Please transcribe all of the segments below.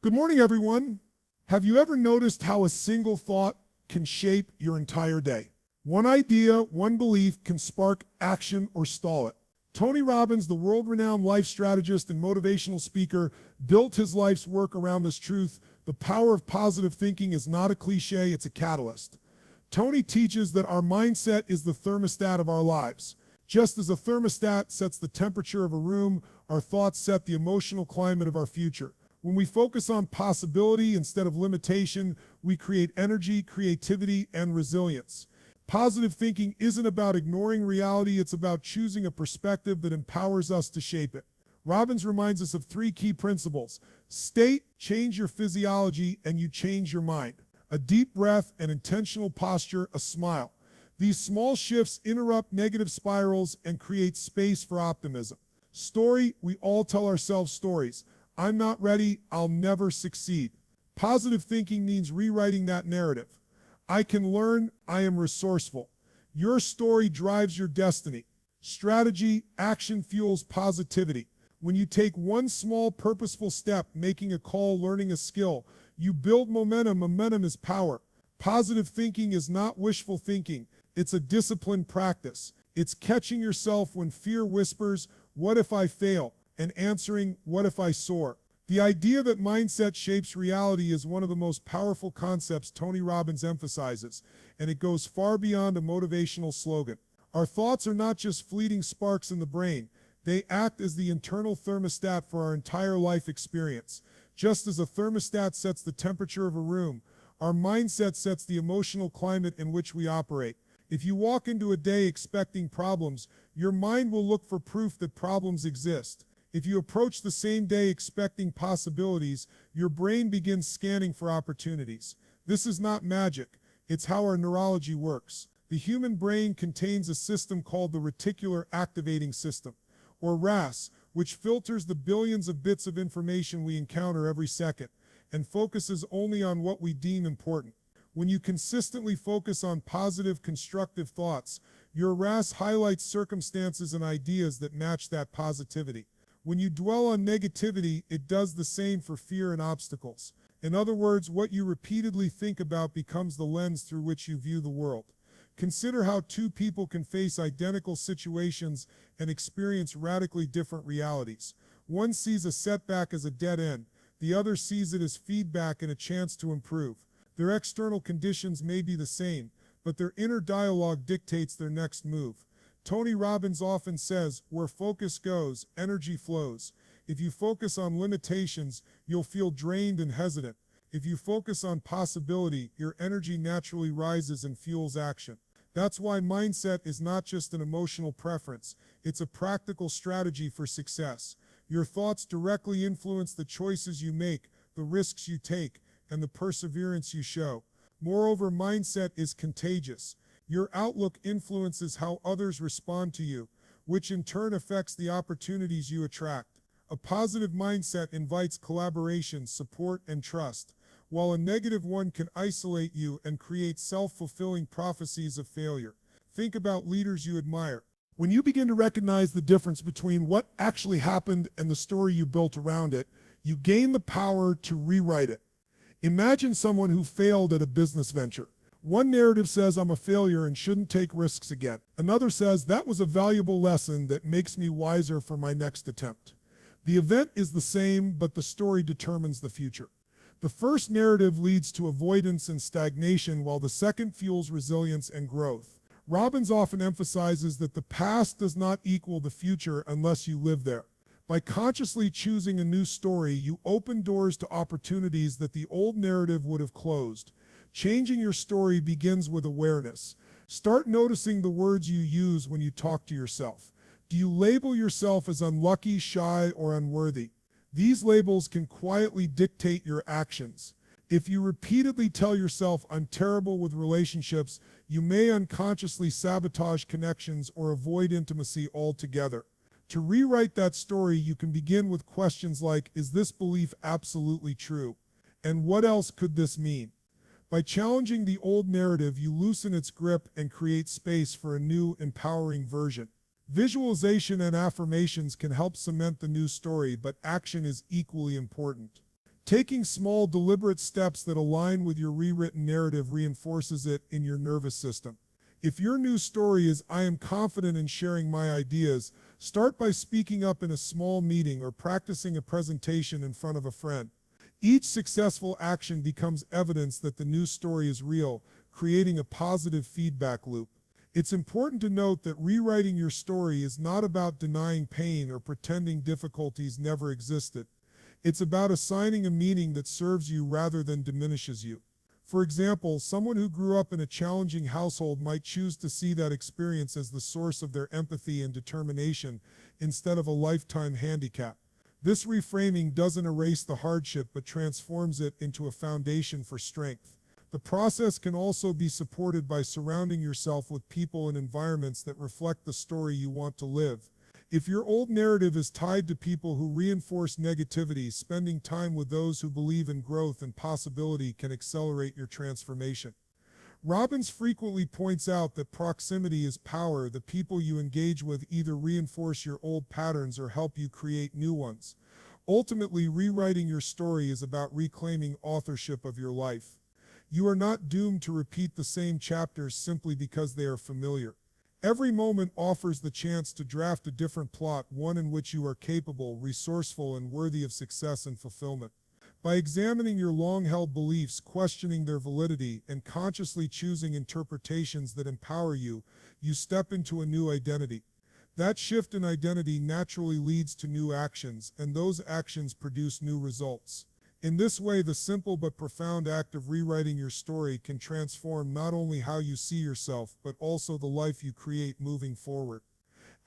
Good morning, everyone. Have you ever noticed how a single thought can shape your entire day? One idea, one belief can spark action or stall it. Tony Robbins, the world-renowned life strategist and motivational speaker, built his life's work around this truth. The power of positive thinking is not a cliche, it's a catalyst. Tony teaches that our mindset is the thermostat of our lives. Just as a thermostat sets the temperature of a room, our thoughts set the emotional climate of our future. When we focus on possibility instead of limitation, we create energy, creativity, and resilience. Positive thinking isn't about ignoring reality, it's about choosing a perspective that empowers us to shape it. Robbins reminds us of three key principles. State, change your physiology, and you change your mind. A deep breath, an intentional posture, a smile. These small shifts interrupt negative spirals and create space for optimism. Story, we all tell ourselves stories. I'm not ready, I'll never succeed. Positive thinking means rewriting that narrative. I can learn, I am resourceful. Your story drives your destiny. Strategy, action fuels positivity. When you take one small purposeful step, making a call, learning a skill, you build momentum. Momentum is power. Positive thinking is not wishful thinking. It's a disciplined practice. It's catching yourself when fear whispers, "What if I fail?" and answering, "What if I soar?" The idea that mindset shapes reality is one of the most powerful concepts Tony Robbins emphasizes, and it goes far beyond a motivational slogan. Our thoughts are not just fleeting sparks in the brain, they act as the internal thermostat for our entire life experience. Just as a thermostat sets the temperature of a room, our mindset sets the emotional climate in which we operate. If you walk into a day expecting problems, your mind will look for proof that problems exist. If you approach the same day expecting possibilities, your brain begins scanning for opportunities. This is not magic, it's how our neurology works. The human brain contains a system called the reticular activating system, or RAS, which filters the billions of bits of information we encounter every second, and focuses only on what we deem important. When you consistently focus on positive, constructive thoughts, your RAS highlights circumstances and ideas that match that positivity. When you dwell on negativity, it does the same for fear and obstacles. In other words, what you repeatedly think about becomes the lens through which you view the world. Consider how two people can face identical situations and experience radically different realities. One sees a setback as a dead end, the other sees it as feedback and a chance to improve. Their external conditions may be the same, but their inner dialogue dictates their next move. Tony Robbins often says, where focus goes, energy flows. If you focus on limitations, you'll feel drained and hesitant. If you focus on possibility, your energy naturally rises and fuels action. That's why mindset is not just an emotional preference, it's a practical strategy for success. Your thoughts directly influence the choices you make, the risks you take, and the perseverance you show. Moreover, mindset is contagious. Your outlook influences how others respond to you, which in turn affects the opportunities you attract. A positive mindset invites collaboration, support, and trust, while a negative one can isolate you and create self-fulfilling prophecies of failure. Think about leaders you admire. When you begin to recognize the difference between what actually happened and the story you built around it, you gain the power to rewrite it. Imagine someone who failed at a business venture. One narrative says I'm a failure and shouldn't take risks again. Another says that was a valuable lesson that makes me wiser for my next attempt. The event is the same, but the story determines the future. The first narrative leads to avoidance and stagnation, while the second fuels resilience and growth. Robbins often emphasizes that the past does not equal the future unless you live there. By consciously choosing a new story, you open doors to opportunities that the old narrative would have closed. Changing your story begins with awareness. Start noticing the words you use when you talk to yourself. Do you label yourself as unlucky, shy, or unworthy? These labels can quietly dictate your actions. If you repeatedly tell yourself, "I'm terrible with relationships," you may unconsciously sabotage connections or avoid intimacy altogether. To rewrite that story, you can begin with questions like, is this belief absolutely true? And what else could this mean? By challenging the old narrative, you loosen its grip and create space for a new, empowering version. Visualization and affirmations can help cement the new story, but action is equally important. Taking small, deliberate steps that align with your rewritten narrative reinforces it in your nervous system. If your new story is, "I am confident in sharing my ideas," start by speaking up in a small meeting or practicing a presentation in front of a friend. Each successful action becomes evidence that the new story is real, creating a positive feedback loop. It's important to note that rewriting your story is not about denying pain or pretending difficulties never existed. It's about assigning a meaning that serves you rather than diminishes you. For example, someone who grew up in a challenging household might choose to see that experience as the source of their empathy and determination instead of a lifetime handicap. This reframing doesn't erase the hardship but transforms it into a foundation for strength. The process can also be supported by surrounding yourself with people and environments that reflect the story you want to live. If your old narrative is tied to people who reinforce negativity, spending time with those who believe in growth and possibility can accelerate your transformation. Robbins frequently points out that proximity is power. The people you engage with either reinforce your old patterns or help you create new ones. Ultimately, rewriting your story is about reclaiming authorship of your life. You are not doomed to repeat the same chapters simply because they are familiar. Every moment offers the chance to draft a different plot, one in which you are capable, resourceful, and worthy of success and fulfillment. By examining your long-held beliefs, questioning their validity, and consciously choosing interpretations that empower you, you step into a new identity. That shift in identity naturally leads to new actions, and those actions produce new results. In this way, the simple but profound act of rewriting your story can transform not only how you see yourself, but also the life you create moving forward.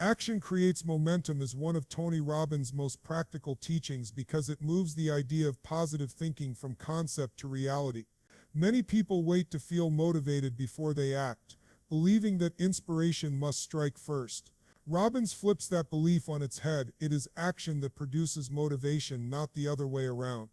Action creates momentum is one of Tony Robbins' most practical teachings because it moves the idea of positive thinking from concept to reality. Many people wait to feel motivated before they act, believing that inspiration must strike first. Robbins flips that belief on its head. It is action that produces motivation, not the other way around.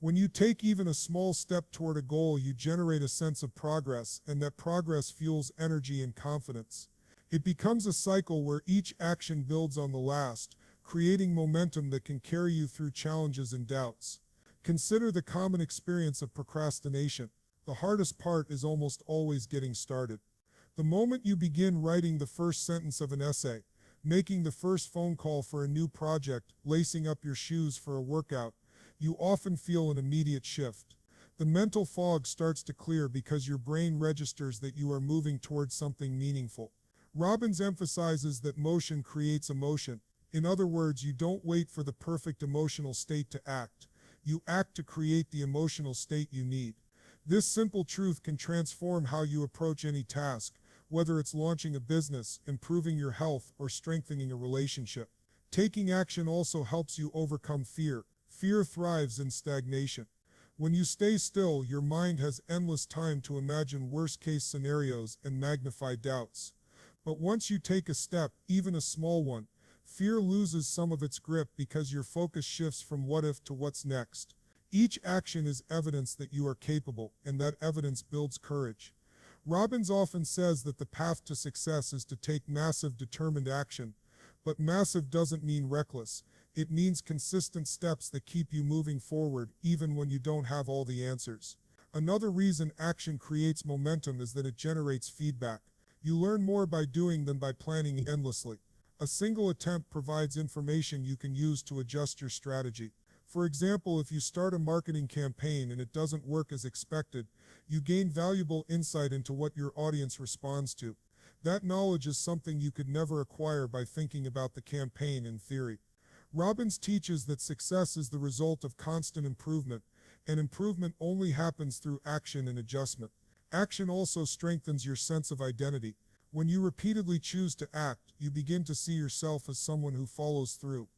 When you take even a small step toward a goal, you generate a sense of progress, and that progress fuels energy and confidence. It becomes a cycle where each action builds on the last, creating momentum that can carry you through challenges and doubts. Consider the common experience of procrastination. The hardest part is almost always getting started. The moment you begin writing the first sentence of an essay, making the first phone call for a new project, lacing up your shoes for a workout, you often feel an immediate shift. The mental fog starts to clear because your brain registers that you are moving towards something meaningful. Robbins emphasizes that motion creates emotion. In other words, you don't wait for the perfect emotional state to act. You act to create the emotional state you need. This simple truth can transform how you approach any task, whether it's launching a business, improving your health, or strengthening a relationship. Taking action also helps you overcome fear. Fear thrives in stagnation. When you stay still, your mind has endless time to imagine worst-case scenarios and magnify doubts. But once you take a step, even a small one, fear loses some of its grip because your focus shifts from what if to what's next. Each action is evidence that you are capable, and that evidence builds courage. Robbins often says that the path to success is to take massive, determined action. But massive doesn't mean reckless. It means consistent steps that keep you moving forward, even when you don't have all the answers. Another reason action creates momentum is that it generates feedback. You learn more by doing than by planning endlessly. A single attempt provides information you can use to adjust your strategy. For example, if you start a marketing campaign and it doesn't work as expected, you gain valuable insight into what your audience responds to. That knowledge is something you could never acquire by thinking about the campaign in theory. Robbins teaches that success is the result of constant improvement, and improvement only happens through action and adjustment. Action also strengthens your sense of identity. When you repeatedly choose to act, you begin to see yourself as someone who follows through.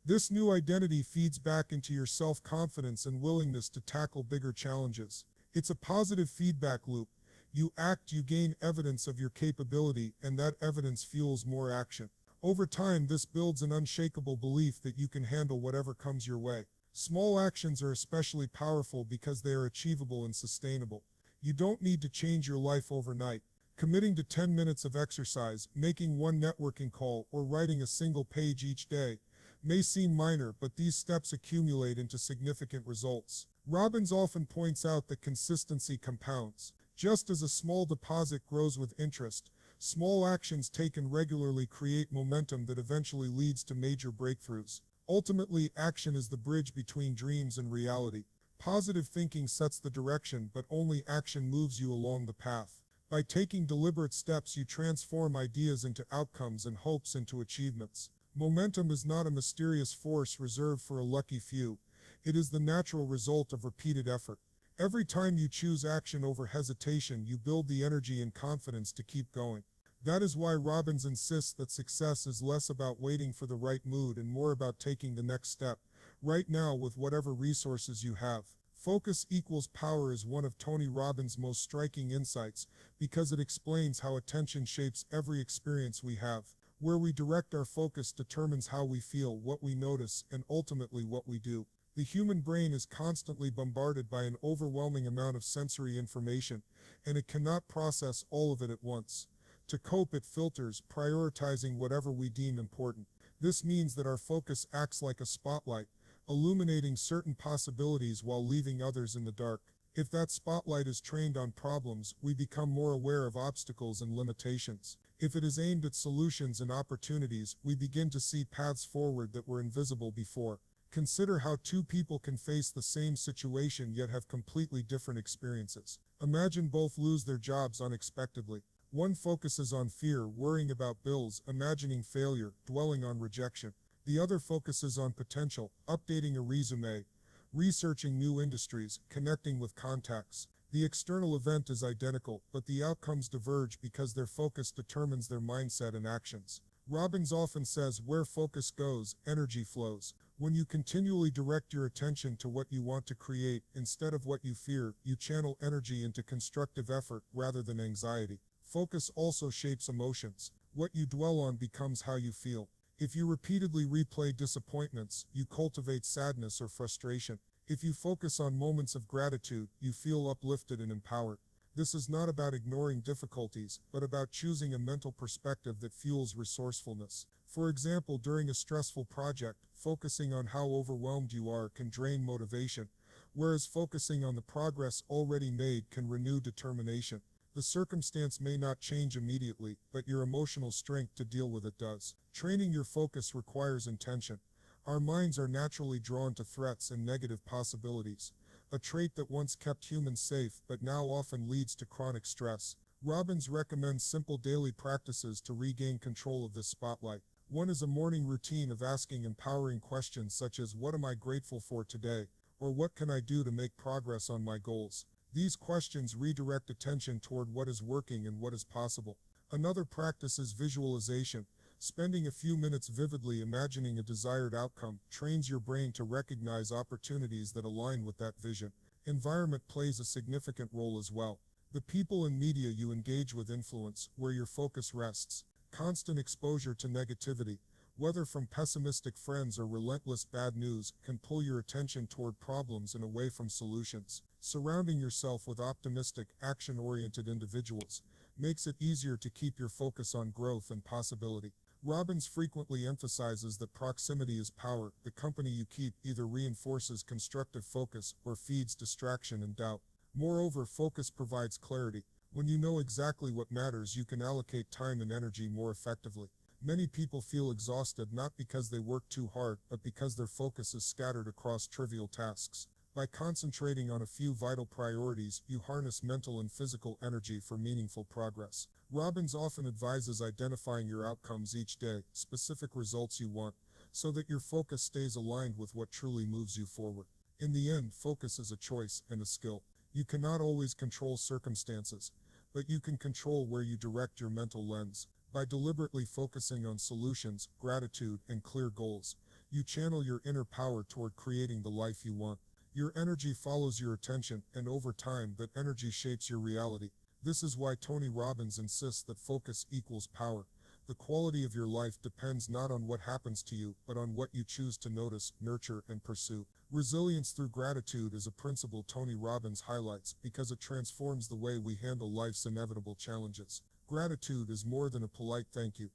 This new identity feeds back into your self-confidence and willingness to tackle bigger challenges. It's a positive feedback loop. You act, you gain evidence of your capability, and that evidence fuels more action. Over time, this builds an unshakable belief that you can handle whatever comes your way. Small actions are especially powerful because they are achievable and sustainable. You don't need to change your life overnight. Committing to 10 minutes of exercise, making one networking call, or writing a single page each day, may seem minor, but these steps accumulate into significant results. Robbins often points out that consistency compounds. Just as a small deposit grows with interest, small actions taken regularly create momentum that eventually leads to major breakthroughs. Ultimately, action is the bridge between dreams and reality. Positive thinking sets the direction, but only action moves you along the path. By taking deliberate steps, you transform ideas into outcomes and hopes into achievements. Momentum is not a mysterious force reserved for a lucky few. It is the natural result of repeated effort. Every time you choose action over hesitation, you build the energy and confidence to keep going. That is why Robbins insists that success is less about waiting for the right mood and more about taking the next step, right now with whatever resources you have. Focus equals power is one of Tony Robbins' most striking insights because it explains how attention shapes every experience we have. Where we direct our focus determines how we feel, what we notice, and ultimately what we do. The human brain is constantly bombarded by an overwhelming amount of sensory information, and it cannot process all of it at once. To cope, it filters, prioritizing whatever we deem important. This means that our focus acts like a spotlight, illuminating certain possibilities while leaving others in the dark. If that spotlight is trained on problems, we become more aware of obstacles and limitations. If it is aimed at solutions and opportunities, we begin to see paths forward that were invisible before. Consider how two people can face the same situation yet have completely different experiences. Imagine both lose their jobs unexpectedly. One focuses on fear, worrying about bills, imagining failure, dwelling on rejection. The other focuses on potential, updating a resume, researching new industries, connecting with contacts. The external event is identical, but the outcomes diverge because their focus determines their mindset and actions. Robbins often says, where focus goes, energy flows. When you continually direct your attention to what you want to create instead of what you fear, you channel energy into constructive effort rather than anxiety. Focus also shapes emotions. What you dwell on becomes how you feel. If you repeatedly replay disappointments, you cultivate sadness or frustration. If you focus on moments of gratitude, you feel uplifted and empowered. This is not about ignoring difficulties, but about choosing a mental perspective that fuels resourcefulness. For example, during a stressful project, focusing on how overwhelmed you are can drain motivation, whereas focusing on the progress already made can renew determination. The circumstance may not change immediately, but your emotional strength to deal with it does. Training your focus requires intention. Our minds are naturally drawn to threats and negative possibilities, a trait that once kept humans safe but now often leads to chronic stress. Robbins recommends simple daily practices to regain control of this spotlight. One is a morning routine of asking empowering questions such as, what am I grateful for today? Or what can I do to make progress on my goals? These questions redirect attention toward what is working and what is possible. Another practice is visualization. Spending a few minutes vividly imagining a desired outcome trains your brain to recognize opportunities that align with that vision. Environment plays a significant role as well. The people and media you engage with influence where your focus rests. Constant exposure to negativity, whether from pessimistic friends or relentless bad news, can pull your attention toward problems and away from solutions. Surrounding yourself with optimistic, action-oriented individuals makes it easier to keep your focus on growth and possibility. Robbins frequently emphasizes that proximity is power. The company you keep either reinforces constructive focus or feeds distraction and doubt. Moreover, focus provides clarity. When you know exactly what matters, you can allocate time and energy more effectively. Many people feel exhausted not because they work too hard, but because their focus is scattered across trivial tasks. By concentrating on a few vital priorities, you harness mental and physical energy for meaningful progress. Robbins often advises identifying your outcomes each day, specific results you want, so that your focus stays aligned with what truly moves you forward. In the end, focus is a choice and a skill. You cannot always control circumstances, but you can control where you direct your mental lens. By deliberately focusing on solutions, gratitude, and clear goals, you channel your inner power toward creating the life you want. Your energy follows your attention, and over time, that energy shapes your reality. This is why Tony Robbins insists that focus equals power. The quality of your life depends not on what happens to you, but on what you choose to notice, nurture, and pursue. Resilience through gratitude is a principle Tony Robbins highlights because it transforms the way we handle life's inevitable challenges. Gratitude is more than a polite thank you.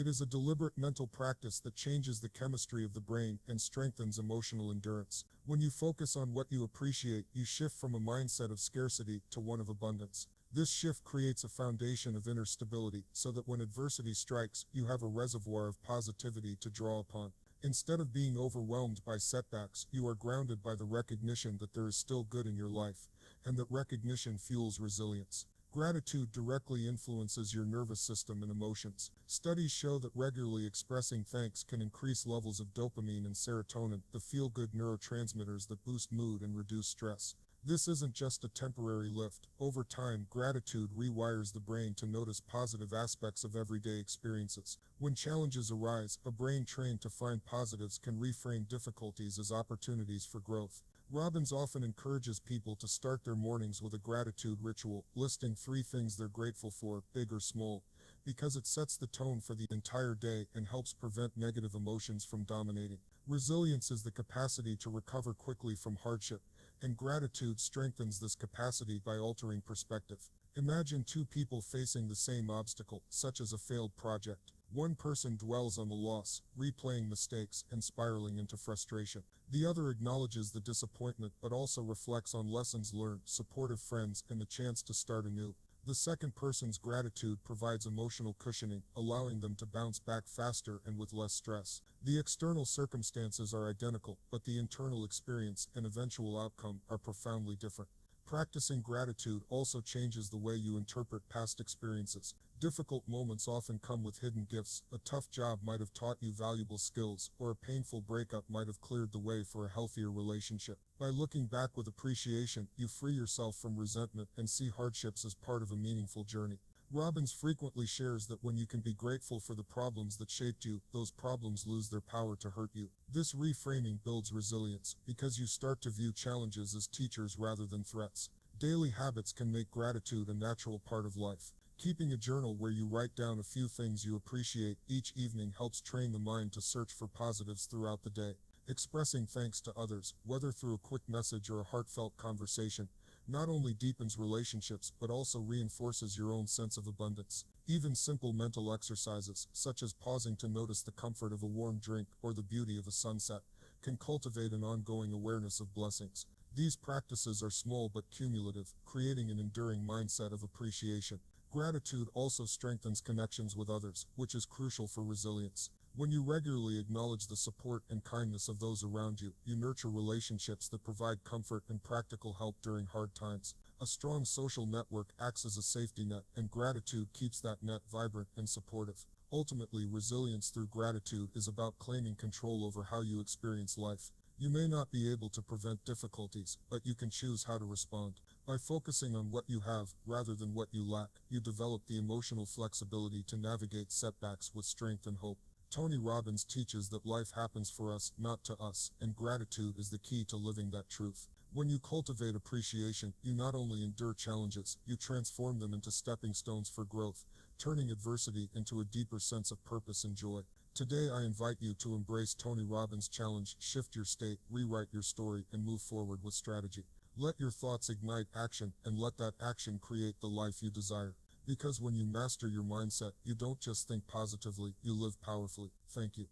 It is a deliberate mental practice that changes the chemistry of the brain and strengthens emotional endurance. When you focus on what you appreciate, you shift from a mindset of scarcity to one of abundance. This shift creates a foundation of inner stability so that when adversity strikes, you have a reservoir of positivity to draw upon. Instead of being overwhelmed by setbacks, you are grounded by the recognition that there is still good in your life, and that recognition fuels resilience. Gratitude directly influences your nervous system and emotions. Studies show that regularly expressing thanks can increase levels of dopamine and serotonin, the feel-good neurotransmitters that boost mood and reduce stress. This isn't just a temporary lift. Over time, gratitude rewires the brain to notice positive aspects of everyday experiences. When challenges arise, a brain trained to find positives can reframe difficulties as opportunities for growth. Robbins often encourages people to start their mornings with a gratitude ritual, listing 3 things they're grateful for, big or small, because it sets the tone for the entire day and helps prevent negative emotions from dominating. Resilience is the capacity to recover quickly from hardship, and gratitude strengthens this capacity by altering perspective. Imagine 2 people facing the same obstacle, such as a failed project. One person dwells on the loss, replaying mistakes and spiraling into frustration. The other acknowledges the disappointment but also reflects on lessons learned, supportive friends, and the chance to start anew. The second person's gratitude provides emotional cushioning, allowing them to bounce back faster and with less stress. The external circumstances are identical, but the internal experience and eventual outcome are profoundly different. Practicing gratitude also changes the way you interpret past experiences. Difficult moments often come with hidden gifts. A tough job might have taught you valuable skills, or a painful breakup might have cleared the way for a healthier relationship. By looking back with appreciation, you free yourself from resentment and see hardships as part of a meaningful journey. Robbins frequently shares that when you can be grateful for the problems that shaped you, those problems lose their power to hurt you. This reframing builds resilience, because you start to view challenges as teachers rather than threats. Daily habits can make gratitude a natural part of life. Keeping a journal where you write down a few things you appreciate each evening helps train the mind to search for positives throughout the day. Expressing thanks to others, whether through a quick message or a heartfelt conversation, not only deepens relationships but also reinforces your own sense of abundance. Even simple mental exercises, such as pausing to notice the comfort of a warm drink or the beauty of a sunset, can cultivate an ongoing awareness of blessings. These practices are small but cumulative, creating an enduring mindset of appreciation. Gratitude also strengthens connections with others, which is crucial for resilience. When you regularly acknowledge the support and kindness of those around you, you nurture relationships that provide comfort and practical help during hard times. A strong social network acts as a safety net, and gratitude keeps that net vibrant and supportive. Ultimately, resilience through gratitude is about claiming control over how you experience life. You may not be able to prevent difficulties, but you can choose how to respond. By focusing on what you have, rather than what you lack, you develop the emotional flexibility to navigate setbacks with strength and hope. Tony Robbins teaches that life happens for us, not to us, and gratitude is the key to living that truth. When you cultivate appreciation, you not only endure challenges, you transform them into stepping stones for growth, turning adversity into a deeper sense of purpose and joy. Today I invite you to embrace Tony Robbins' challenge, shift your state, rewrite your story, and move forward with strategy. Let your thoughts ignite action, and let that action create the life you desire. Because when you master your mindset, you don't just think positively, you live powerfully. Thank you.